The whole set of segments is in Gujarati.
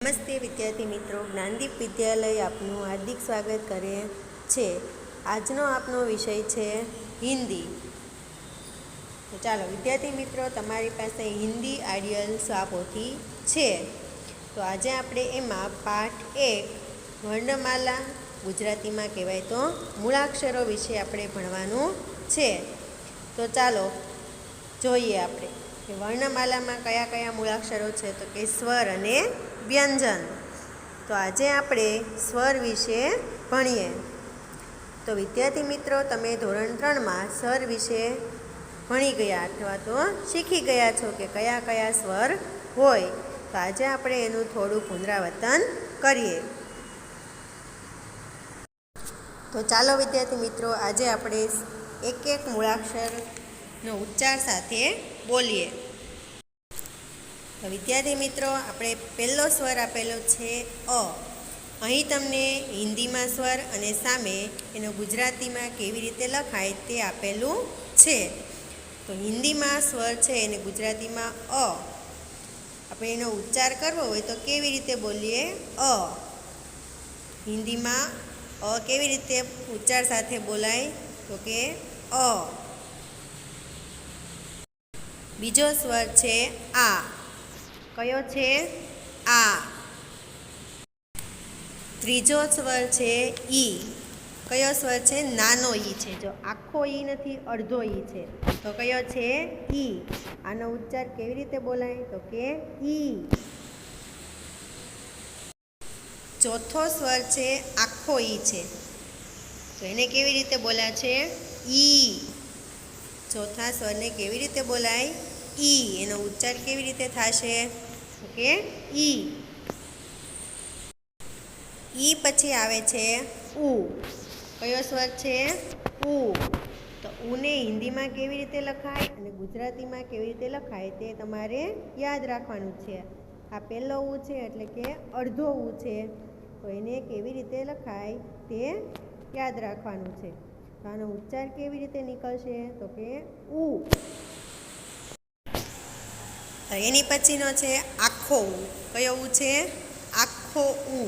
નમસ્તે વિદ્યાર્થી મિત્રો, જ્ઞાનદીપ વિદ્યાલય આપનું હાર્દિક સ્વાગત કરે છે। આજનો આપનો વિષય છે હિન્દી। તો ચાલો વિદ્યાર્થી મિત્રો, તમારી પાસે હિન્દી આઈડિયલ સ્વાપોથી છે। તો આજે આપણે એમાં પાઠ 1 વર્ણમાલા ગુજરાતીમાં કહેવાય તો મૂળાક્ષરો વિશે આપણે ભણવાનું છે। તો ચાલો જોઈએ આપણે કે વર્ણમાલામાં કયા કયા મૂળાક્ષરો છે। તો કે સ્વર અને વ્યંજન। તો આજે આપણે સ્વર વિશે ભણીએ। તો વિદ્યાર્થી મિત્રો, તમે ધોરણ 3માં સ્વર વિશે ભણી ગયા અથવા તો શીખી ગયા છો કે કયા કયા સ્વર હોય। તો આજે આપણે એનું થોડું પુનરાવર્તન કરીએ। તો ચાલો વિદ્યાર્થી મિત્રો, આજે આપણે એક એક મૂળાક્ષરનો ઉચ્ચાર સાથે બોલીએ। તો વિદ્યાર્થી મિત્રો, આપણે પહેલો સ્વર આપેલો છે અ। અહીં તમને હિન્દીમાં સ્વર અને સામે એનો ગુજરાતીમાં કેવી રીતે લખાય તે આપેલું છે। તો હિન્દીમાં સ્વર છે અને ગુજરાતીમાં અ। આપણે એનો ઉચ્ચાર કરવો હોય તો કેવી રીતે બોલીએ? અ। હિન્દીમાં અ કેવી રીતે ઉચ્ચાર સાથે બોલાય? તો કે અ। બીજો સ્વર છે આ। કયો છે? આ। ત્રીજો સ્વર છે ઈ। કયો સ્વર છે? નાનો ઈ છે। જો આખો ઈ નથી, અડધો ઈ છે। તો કયો છે? ઈ। આનો ઉચ્ચાર કેવી રીતે બોલાય? તો કે ઈ। ચોથો સ્વર છે આખો ઈ છે। તો એને કેવી રીતે બોલાય છે? ઈ। ચોથા સ્વરને કેવી રીતે બોલાય? ઈ। એનો ઉચ્ચાર કેવી રીતે થશે? તો કે ઈ। ઈ પછી આવે છે ઉ। કયો સ્વર છે? ઉ। તો ઉને હિન્દીમાં કેવી રીતે લખાય અને ગુજરાતીમાં કેવી રીતે લખાય તે તમારે યાદ રાખવાનું છે। આ પહેલો ઉ છે એટલે કે અડધો ઉ છે। તો એને કેવી રીતે લખાય તે યાદ રાખવાનું છે। તો આનો ઉચ્ચાર કેવી રીતે નીકળશે? તો કે ઉ। તો એની પછીનો છે આખો ઉ। કયો ઉ છે? આખો ઉ।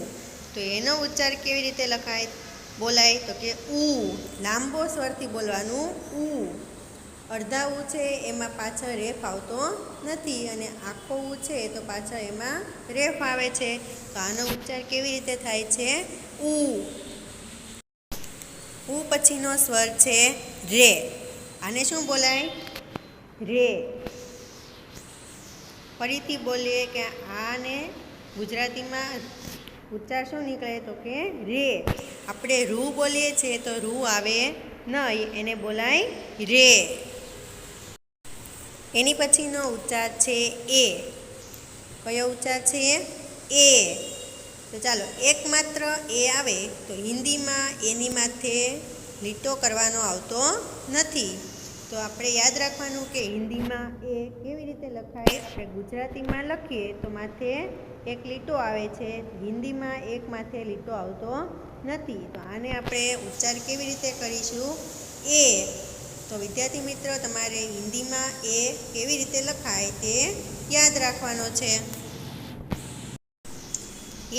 તો એનો ઉચ્ચાર કેવી રીતે લખાય બોલાય? તો કે ઉ। લાંબો સ્વરથી બોલવાનું ઉ। અડધા ઉ છે એમાં પાછળ રેફ આવતો નથી અને આખો ઉ છે તો પાછળ એમાં રેફ આવે છે। તો આનો ઉચ્ચાર કેવી રીતે થાય છે? ઉ। ઉ પછીનો સ્વર છે રે। આને શું બોલાય? રે। ફરીથી બોલીએ કે આને ગુજરાતીમાં ઉચ્ચાર શું નીકળે? તો કે રે। આપણે રૂ બોલીએ છીએ તો રૂ આવે નહીં, એને બોલાય રે। એની પછીનો ઉચ્ચાર છે એ। કયો ઉચ્ચાર છે? એ। તો ચાલો, એકમાત્ર એ આવે તો હિન્દીમાં એની માથે લીટો કરવાનો આવતો નથી। તો આપણે યાદ રાખવાનું કે હિન્દીમાં એ કેવી રીતે લખાય? આપણે ગુજરાતીમાં લખીએ તો માથે એક લીટો આવે છે, હિન્દીમાં એક માથે લીટો આવતો નથી। તો આને આપણે ઉચ્ચાર કેવી રીતે કરીશું? એ। તો વિદ્યાર્થી મિત્રો, તમારે હિન્દીમાં એ કેવી રીતે લખાય તે યાદ રાખવાનો છે।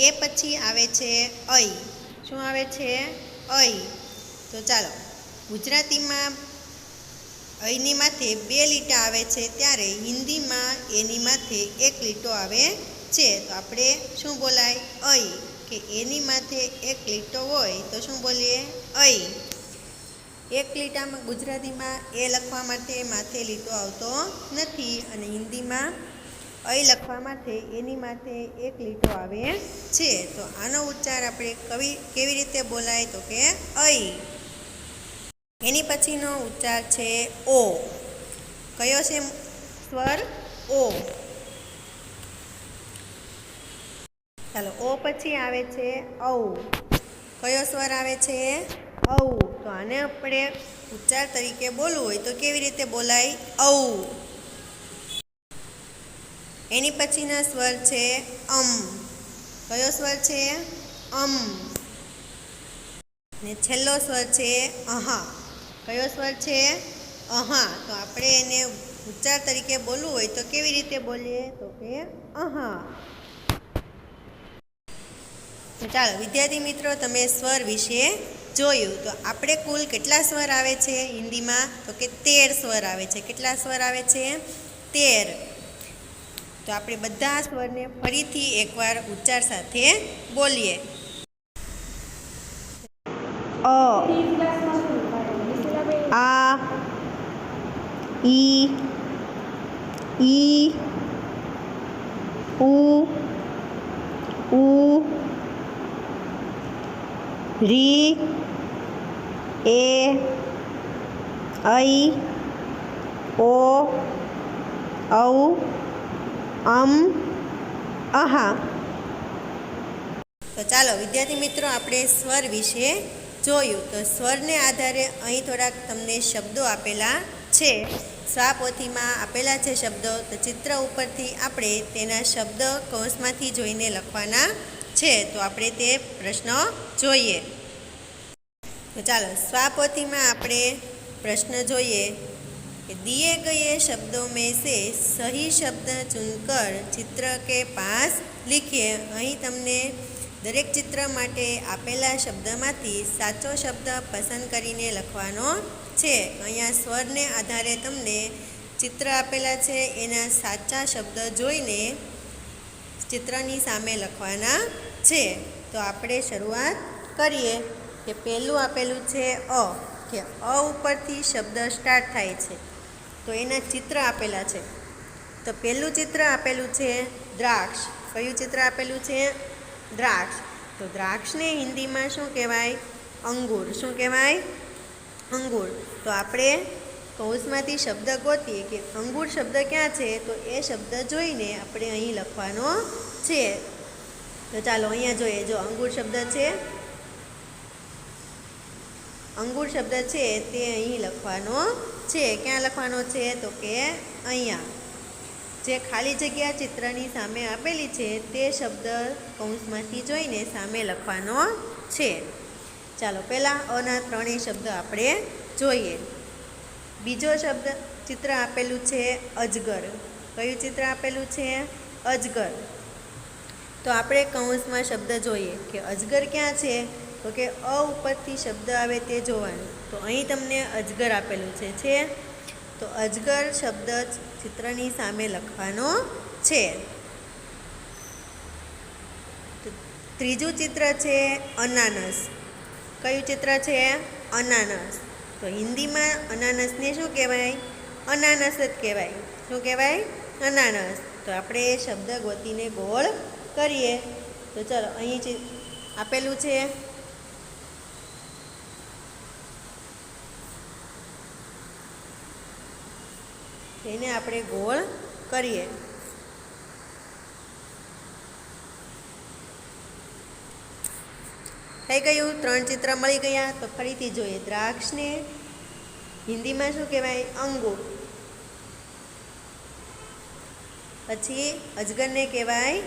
એ પછી આવે છે ઐ। શું આવે છે? ઐ। તો ચાલો, ગુજરાતીમાં ઐની માથે બે લીટા આવે છે ત્યારે હિન્દીમાં એની માથે એક લીટો આવે છે। તો આપણે શું બોલાય? ઐ। કે એની માથે એક લીટો હોય તો શું બોલીએ? ઐ। એક લીટામાં ગુજરાતીમાં એ લખવા માટે માથે લીટો આવતો નથી અને હિન્દીમાં ઐ લખવા માટે એની માથે એક લીટો આવે છે। તો આનો ઉચ્ચાર આપણે કેવી રીતે બોલાય? તો કે ઐ। એની પછીનો ઉચ્ચાર છે ઓ। કયો છે સ્વર? ઓ। ચાલો, ઓ પછી આવે છે ઔ। કયો સ્વર આવે છે? ઔ। તો આને આપણે ઉચ્ચાર તરીકે બોલવું હોય તો કેવી રીતે બોલાય? ઔ। એની પછીના સ્વર છે અમ। કયો સ્વર છે? અમ। ને છેલ્લો સ્વર છે અહા। કયો સ્વર છે? અહા। તો આપણે એને ઉચ્ચાર તરીકે બોલવું હોય તો કેવી રીતે બોલીએ? તો કે અહા। તો ચાલો વિદ્યાર્થી મિત્રો, તમે સ્વર વિશે જોયું. તો આપણે કુલ કેટલા સ્વર આવે છે હિન્દીમાં? તો કે 13 સ્વર આવે છે. કેટલા સ્વર આવે છે? 13. તો આપણે બધા સ્વરને ફરીથી એકવાર ઉચ્ચાર સાથે બોલીએ. અ, આ, ઈ, ઉ, રી, એ, ઐ, ઓ, ઔ, અહા. તો ચાલો વિદ્યાર્થી મિત્રો, આપણે સ્વર વિશે જોયું. તો સ્વરને આધારે અહીં થોડાક તમને શબ્દો આપેલા છે. સ્વાપોથીમાં આપેલા છે શબ્દો. તો ચિત્ર ઉપરથી આપણે તેના શબ્દ કૌંસમાંથી જોઈને લખવાના છે. તો આપણે તે પ્રશ્ન જોઈએ. તો ચાલો સ્વાપોથીમાં આપણે પ્રશ્ન જોઈએ कि दिए गए शब्दों में से सही शब्द चुनकर चित्र के पास लिखिए. અહીં તમને દરેક ચિત્ર માટે આપેલા શબ્દમાંથી સાચો શબ્દ પસંદ કરીને લખવાનો છે. અહીંયા સ્વરને આધારે તમને ચિત્ર આપેલા છે, એના સાચા શબ્દ જોઈને ચિત્રની સામે લખવાના છે. તો આપણે શરૂઆત કરીએ કે પહેલું આપેલું છે અ, કે અ ઉપરથી શબ્દ સ્ટાર્ટ થાય છે. તો એના ચિત્ર આપેલા છે. તો પહેલું ચિત્ર આપેલું છે દ્રાક્ષ. કયું ચિત્ર આપેલું છે? દ્રાક્ષ. તો દ્રાક્ષને હિન્દીમાં શું કહેવાય? અંગૂર. શું કહેવાય? અંગૂર. તો આપણે કૌંસમાંથી શબ્દ ગોતીએ કે અંગૂર શબ્દ ક્યાં છે. તો એ શબ્દ જોઈને આપણે અહીં લખવાનો છે. તો ચાલો અહીંયા જોઈએ. જો અંગૂર શબ્દ છે, અંગૂર શબ્દ છે તે અહીં લખવાનો છે. ક્યાં લખવાનો છે? તો કે અહીંયા જે ખાલી જગ્યા ચિત્રની સામે આપેલી છે તે શબ્દ કૌંસમાંથી જોઈને સામે લખવાનો છે. ચાલો પહેલાં અના ત્રણેય શબ્દ આપણે જોઈએ. બીજો શબ્દ ચિત્ર આપેલું છે અજગર. કયું ચિત્ર આપેલું છે? અજગર. તો આપણે કૌંસમાં શબ્દ જોઈએ કે અજગર ક્યાં છે. તો કે અ ઉપરથી શબ્દ આવે તે જોવાનું. તો અહીં તમને અજગર આપેલું છે. તો અજગર શબ્દ ચિત્રની સામે લખવાનો છે. ત્રીજું ચિત્ર છે અનાનસ. કયું ચિત્ર છે? અનાનસ. તો હિન્દીમાં અનાનસને શું કહેવાય? અનાનસ જ કહેવાય. શું કહેવાય? અનાનસ. તો આપણે એ શબ્દ ગોતીને ગોળ કરીએ. તો ચાલો અહીં આપેલું છે. તેને આપણે ગોળ કરીએ. થઈ ગયું. 3 ચિત્ર મળી ગયા. તો ફરીથી જોઈએ. દ્રાક્ષને હિન્દીમાં શું કહેવાય? અંગૂર. પછી અજગરને કહેવાય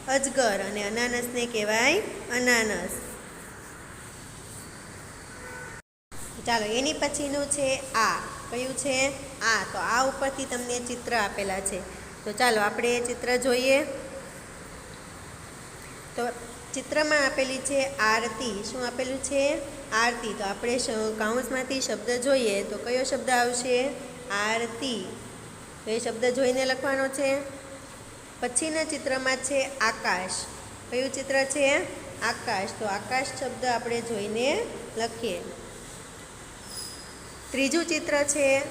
અજગર અને અનાનસને કહેવાય અનાનસ. ચાલો એની પછીનું છે આ. કયું છે? આ. તો આ ઉપરથી તમને ચિત્ર આપેલા છે. તો ચાલો આપણે એ ચિત્ર જોઈએ. તો ચિત્રમાં આપેલી છે આરતી. શું આપેલું છે? આરતી. તો આપણે કૌંસમાંથી શબ્દ જોઈએ. તો કયો શબ્દ આવશે? આરતી. તો એ શબ્દ જોઈને લખવાનો છે. પછીના ચિત્રમાં છે આકાશ. કયું ચિત્ર છે? આકાશ. તો આકાશ શબ્દ આપણે જોઈને લખીએ. ત્રીજું ચિત્ર છે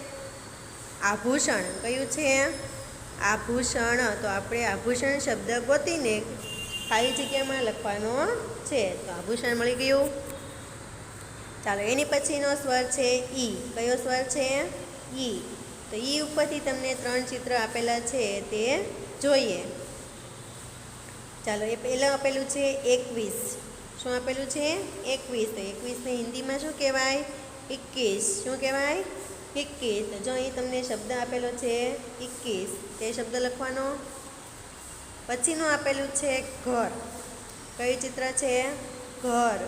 આભૂષણ. કયું છે? આભૂષણ. તો આપણે આભૂષણ શબ્દ ગોતીને ખાલી જગ્યામાં લખવાનો છે. તો આભૂષણ મળી ગયું. ચાલો એની પછીનો સ્વર છે ઈ. કયો સ્વર છે? ઈ. તો ઈ ઉપરથી તમને 3 ચિત્ર આપેલા છે તે જોઈએ. ચાલો એ પહેલાં આપેલું છે 21. શું આપેલું છે? 21. તો 21ને હિન્દીમાં શું કહેવાય? 21. શું કહેવાય? 21. તો જો અહીં તમને શબ્દ આપેલો છે 21, તે શબ્દ લખવાનો. પછીનું આપેલું છે ઘર. કયું ચિત્ર છે? ઘર.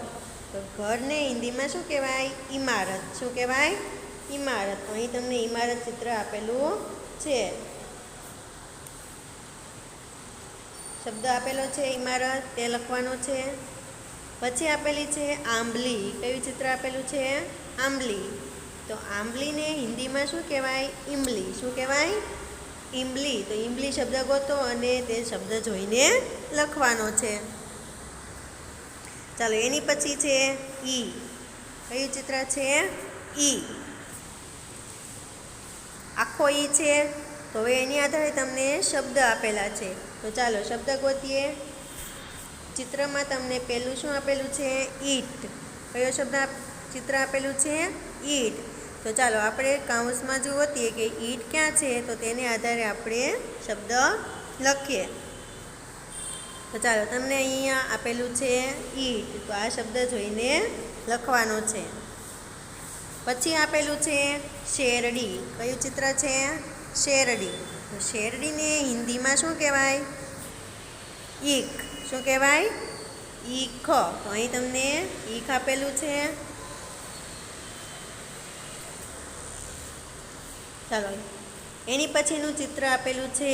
તો ઘરને હિન્દીમાં શું કહેવાય? ઇમારત. શું કહેવાય? ઇમારત. અહીં તમને ઇમારત ચિત્ર આપેલું છે. શબ્દ આપેલો છે ઇમારત, તે લખવાનો છે. પછી આપેલી છે આંબલી. કયું ચિત્ર આપેલું છે? આંબલી. તો આંબલીને હિન્દીમાં શું કહેવાય? ઈમલી. શું કહેવાય? ઈમલી. તો ઈમલી શબ્દ ગોતો અને તે શબ્દ જોઈને લખવાનો છે. ચાલો એની પછી છે ઈ. કયું ચિત્ર છે? ઈ. આખો ઈ છે. તો હવે એની આધારે તમને શબ્દ આપેલા છે. તો ચાલો શબ્દ ગોતીએ. ચિત્રમાં તમને પહેલું શું આપેલું છે? ઈટ. કયો શબ્દ ચિત્ર આપેલું છે? ઈટ. તો ચાલો આપણે કાઉન્સમાં જો ગોતીએ કે ઈટ ક્યાં છે, તો તેને આધારે આપણે શબ્દ લખીએ. તો ચાલો તમને અહીંયા આપેલું છે ઈટ. તો આ શબ્દ જોઈને લખવાનો છે. પછી આપેલું છે શેરડી. કયું ચિત્ર છે? શેરડી. તો શેરડીને હિન્દીમાં શું કહેવાય? ઈખ. શું કહેવાય? ઈખ. તો અહીં તમને ઈખ આપેલું છે. ચાલો એની પછીનું ચિત્ર આપેલું છે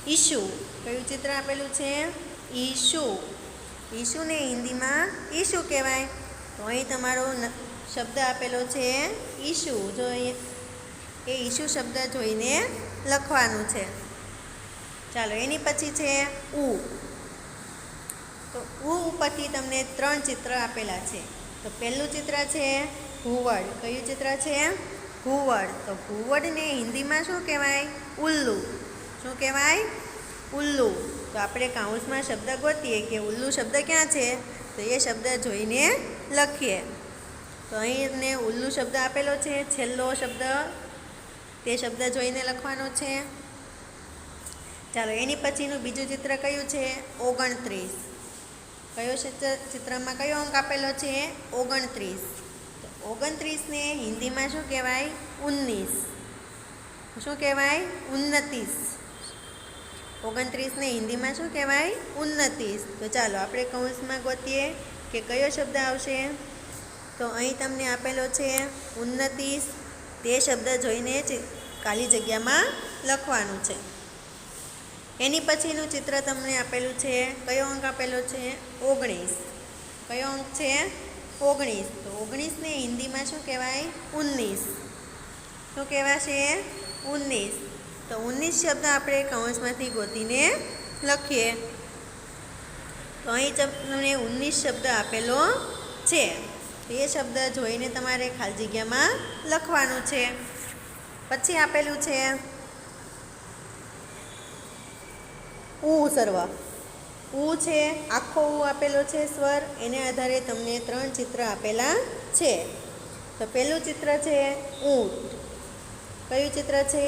ઈશુ. કયું ચિત્ર આપેલું છે? ઈશુ. ઈશુને હિન્દીમાં ઈશુ કહેવાય. તો અહીં તમારો શબ્દ આપેલો છે ઈશુ. જો એ ઈશુ શબ્દ જોઈને લખવાનું છે. ચાલો એની પછી છે ઉ. તો ઉ ઉપરથી તમને 3 ચિત્ર આપેલા છે. તો પહેલું ચિત્ર છે ઘુવડ. કયું ચિત્ર છે? ઘુવડ. તો ઘુવડને હિન્દીમાં શું કહેવાય? ઉલ્લુ. શું કહેવાય? ઉલ્લુ. તો આપણે કાઉન્સમાં શબ્દ ગોતીએ કે ઉલ્લુ શબ્દ ક્યાં છે, તો એ શબ્દ જોઈને લખીએ. તો અહીં તમને ઉલ્લુ શબ્દ આપેલો છે. છેલ્લો શબ્દ તે શબ્દ જોઈને લખવાનો છે. ચાલો એની પછીનું બીજું ચિત્ર કયું છે? 29. કયો ચિત્રમાં કયો અંક આપેલો છે? 29. તો 29ને હિન્દીમાં શું કહેવાય? 19. શું કહેવાય? ઉન્નતીસ. 29ને હિન્દીમાં શું કહેવાય? ઉન્નતીસ. તો ચાલો આપણે કૌંસમાં ગોતીએ કે કયો શબ્દ આવશે. તો અહીં તમને આપેલો છે ઉન્નતીસ. તે શબ્દ જોઈને ખાલી જગ્યામાં લખવાનું છે. એની પછીનું ચિત્ર તમને આપેલું છે. કયો અંક આપેલો છે? 19. કયો અંક છે? 19. તો 19ને હિન્દીમાં શું કહેવાય? 19. શું કહેવાશે? 19. તો 19 શબ્દ આપણે કૌંસમાંથી ગોતીને લખીએ. તો અહીં તમને 19 શબ્દ આપેલો છે. એ શબ્દ જોઈને તમારે ખાલી જગ્યામાં લખવાનું છે. પછી આપેલું છે ઉ સર્વ. ઉ છે, આખો ઉ આપેલો છે સ્વર. એને આધારે તમને 3 ચિત્ર આપેલા છે. તો પહેલું ચિત્ર છે ઊંટ. કયું ચિત્ર છે?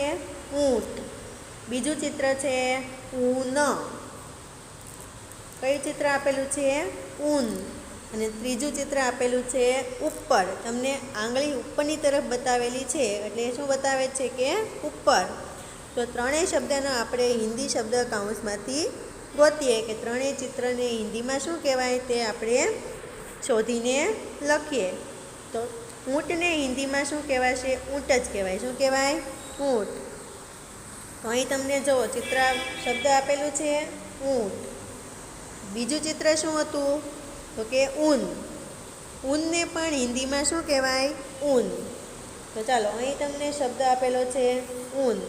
ઊંટ. બીજું ચિત્ર છે ઊન. કયું ચિત્ર આપેલું છે? ઊન. અને ત્રીજું ચિત્ર આપેલું છે ઉપર. તમને આંગળી ઉપરની તરફ બતાવેલી છે, એટલે શું બતાવે છે કે ઉપર. તો ત્રણેય શબ્દનો આપણે હિન્દી શબ્દ કાઉન્સમાંથી ગોતીએ કે ત્રણેય ચિત્રને હિન્દીમાં શું કહેવાય તે આપણે શોધીને લખીએ. તો ઊંટને હિન્દીમાં શું કહેવાશે? ઊંટ જ કહેવાય. શું કહેવાય? ઊંટ. તો અહીં તમને જો ચિત્ર શબ્દ આપેલું છે ઊંટ. બીજું ચિત્ર શું હતું? તો કે ઊન. ઊનને પણ હિન્દીમાં શું કહેવાય? ઊન. તો ચાલો અહીં તમને શબ્દ આપેલો છે ઊન.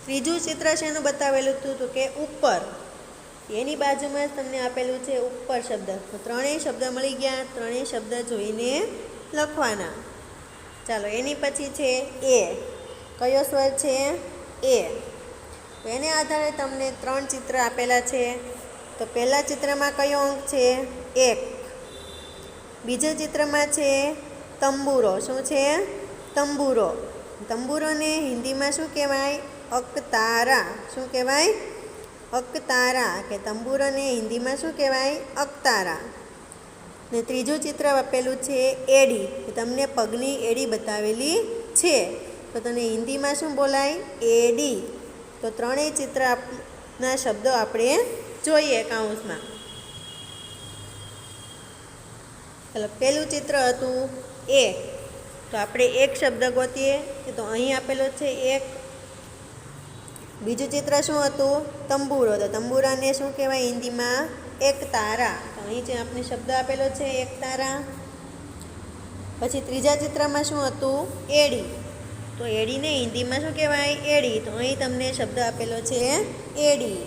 ત્રીજું ચિત્ર શેનું બતાવેલું હતું? તો કે ઉપર. એની બાજુમાં જ તમને આપેલું છે ઉપર શબ્દ. તો ત્રણેય શબ્દ મળી ગયા. ત્રણેય શબ્દ જોઈને લખવાના. ચાલો એની પછી છે એ. કયો સ્વર છે? એ. તો એને આધારે તમને 3 ચિત્ર આપેલા છે. તો પહેલા ચિત્રમાં કયો અંક છે? 1. બીજા ચિત્રમાં છે તંબુરો. શું છે? તંબુરો. તંબુરોને હિન્દીમાં શું કહેવાય? અકતારા. શું કહેવાય? અકતારા. કે તંબુરોને હિન્દીમાં શું કહેવાય? અકતારા. ને ત્રીજું ચિત્ર આપેલું છે એડી. તમને પગની એડી બતાવેલી છે, તો તને હિન્દીમાં શું બોલાય? એડી. તો ત્રણેય ચિત્રના શબ્દો આપણે જોઈએ કાઉન્સમાં. ચાલો પહેલું ચિત્ર હતું એ. તો આપણે એક શબ્દ ગોતીએ. તો અહીં આપેલો છે એક. બીજું ચિત્ર શું હતું? તંબુરો. તો તંબુરાને શું કહેવાય હિન્દીમાં? એક તારા. તો અહીં જે આપણે શબ્દ આપેલો છે એક તારા. પછી ત્રીજા ચિત્રમાં શું હતું? એડી. તો એડીને હિન્દીમાં શું કહેવાય? એડી. તો અહીં તમને શબ્દ આપેલો છે એડી.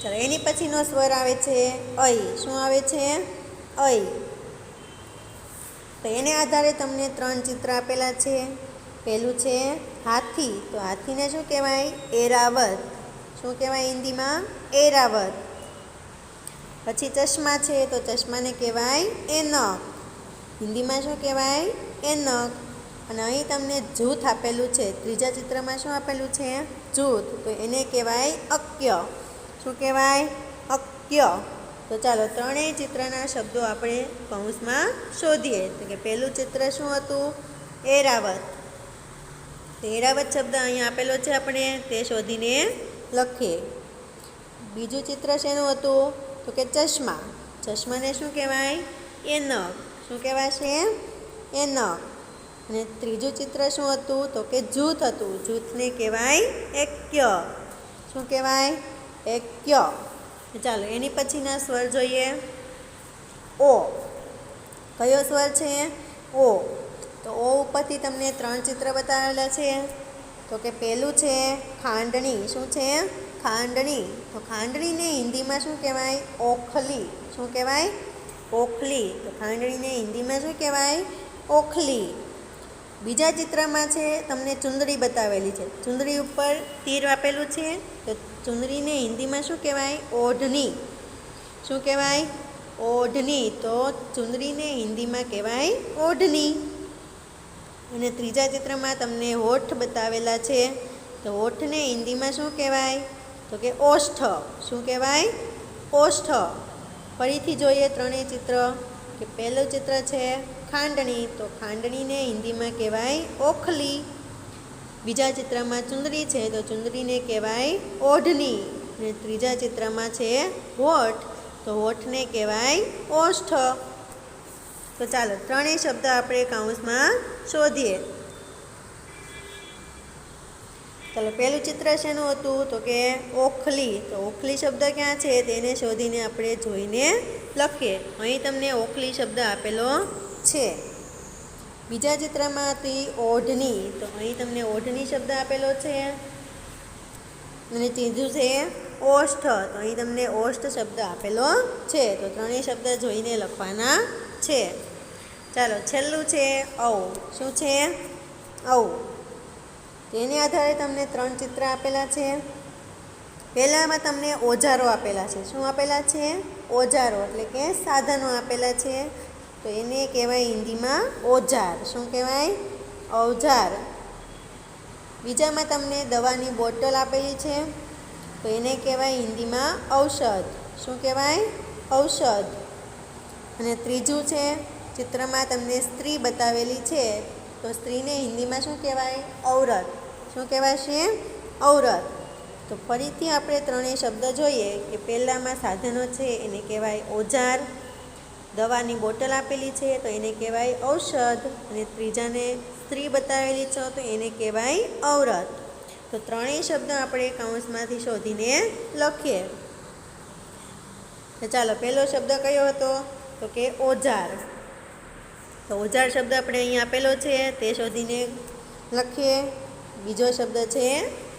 ચાલો એની પછીનો સ્વર આવે છે ઐ. શું આવે છે? ઐ. તો એને આધારે તમને 3 ચિત્ર આપેલા છે. પહેલું છે હાથી. તો હાથીને શું કહેવાય? એરાવત. શું કહેવાય હિન્દીમાં? એરાવત. પછી ચશ્મા છે. તો ચશ્માને કહેવાય એનક. હિન્દીમાં શું કહેવાય? એનક. અને અહીં તમને જૂથ આપેલું છે. ત્રીજા ચિત્રમાં શું આપેલું છે? જૂથ. તો એને કહેવાય અક્ય. શું કહેવાય? અક્ય. તો ચાલો ત્રણેય ચિત્રના શબ્દો આપણે કૌંસમાં શોધીએ. તો કે પહેલું ચિત્ર શું હતું? એરાવત. તો એરાવત શબ્દ અહીં આપેલો છે આપણે તે શોધીને લખીએ. બીજું ચિત્ર શેનું હતું? તો કે ચશ્મા. ચશ્માને શું કહેવાય? એનક. શું કહેવાશે? એનક. અને ત્રીજું ચિત્ર શું હતું? તો કે જૂથ હતું. જૂથને કહેવાય એક્ય. શું કહેવાય? એક્ય. ચાલો એની પછીના સ્વર જોઈએ. ઓ. કયો સ્વર છે? ઓ. તો ઓ ઉપરથી તમને 3 ચિત્ર બતાવેલા છે. તો કે પહેલું છે ખાંડણી. શું છે? ખાંડણી. તો ખાંડણીને હિન્દીમાં શું કહેવાય? ઓખલી. શું કહેવાય? ઓખલી. તો ખાંડણીને હિન્દીમાં શું કહેવાય? ઓખલી. બીજા ચિત્રમાં છે તમને ચુંદડી બતાવેલી છે. ચુંદડી ઉપર તીર આપેલું છે. તો ચુંદડીને હિન્દીમાં શું કહેવાય? ઓઢણી. શું કહેવાય? ઓઢણી. તો ચુંદડીને હિન્દીમાં કહેવાય ઓઢણી. અને ત્રીજા ચિત્રમાં તમને હોઠ બતાવેલા છે. તો હોઠને હિન્દીમાં શું કહેવાય? તો કે ઓષ્ઠ. શું કહેવાય? ઓષ્ઠ. ફરીથી જોઈએ ત્રણેય ચિત્ર. કે પહેલું ચિત્ર છે ખાંડણી. તો ખાંડણીને હિન્દીમાં કહેવાય ઓખલી. બીજા ચિત્રમાં ચુંદડી છે. તો ચુંદડીને કહેવાય ઓઢણી. અને ત્રીજા ચિત્રમાં છે હોઠ. તો હોઠને કહેવાય ઓષ્ઠ. તો ચાલો ત્રણેય શબ્દ આપણે કૌંસમાં શોધીએ. ચાલો પહેલું ચિત્ર શેનું હતું? તો કે ઓખલી. તો ઓખલી શબ્દ ક્યાં છે તેને શોધીને આપણે જોઈને લખીએ. અહીં તમને ઓખલી શબ્દ આપેલો છે. બીજા ચિત્રમાં હતી ઓઢણી. તો અહીં તમને ઓઢણી શબ્દ આપેલો છે. અને ત્રીજું છે ઓષ્ઠ. તો અહીં તમને ઓષ્ઠ શબ્દ આપેલો છે. તો ત્રણેય શબ્દ જોઈને લખવાના છે. ચાલો છેલ્લું છે ઔ. શું છે? ઔ. તેની આધારે તમને 3 ચિત્ર આપેલા છે. પહેલામાં તમને ઓજારો આપેલા છે. શું આપેલા છે? ઓજારો એટલે કે સાધનો આપેલા છે. તો એને કહેવાય હિન્દીમાં ઓજાર. શું કહેવાય? ઓજાર. બીજામાં તમને દવાની બોટલ આપેલી છે. તો એને કહેવાય હિન્દીમાં ઔષધ. શું કહેવાય? ઔષધ. અને ત્રીજું છે ચિત્રમાં તમને સ્ત્રી બતાવેલી છે. તો સ્ત્રીને હિન્દીમાં શું કહેવાય? ઔરત. શું કહેવાશે? ઔરત. તો ફરીથી આપણે ત્રણેય શબ્દ જોઈએ. કે પહેલામાં સાધનો છે એને કહેવાય ઓજાર. દવાની બોટલ આપેલી છે તો એને કહેવાય ઔષધ. અને ત્રીજાને સ્ત્રી બતાવેલી છે તો એને કહેવાય ઔરત. તો ત્રણેય શબ્દ આપણે કૌંસમાંથી શોધીને લખીએ. તો ચાલો પહેલો શબ્દ કયો હતો? તો કે ઓજાર. તો ઓજાર શબ્દ આપણે અહીં આપેલો છે તે શોધીને લખીએ. બીજો શબ્દ છે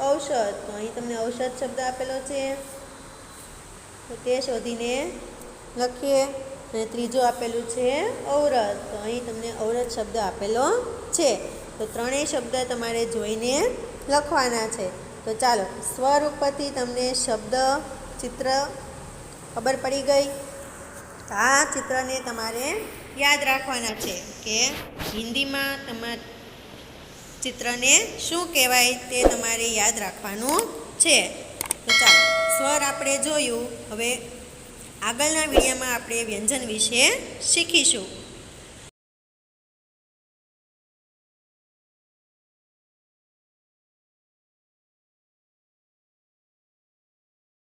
ઔષધ. તો અહીં તમને ઔષધ શબ્દ આપેલો છે તો તે શોધીને લખીએ. અને ત્રીજો આપેલું છે ઔરત. તો અહીં તમને ઔરત શબ્દ આપેલો છે. તો ત્રણેય શબ્દ તમારે જોઈને લખવાના છે. તો ચાલો સ્વર ઉપરથી તમને શબ્દ ચિત્ર ખબર પડી ગઈ. આ ચિત્રને તમારે યાદ રાખવાના છે કે હિન્દીમાં તમારે ચિત્રને શું કહેવાય તે તમારે યાદ રાખવાનું છે. તો ચાલો સ્વર આપણે જોયું. હવે આગળના વિડીયોમાં આપણે વ્યંજન વિશે શીખીશું.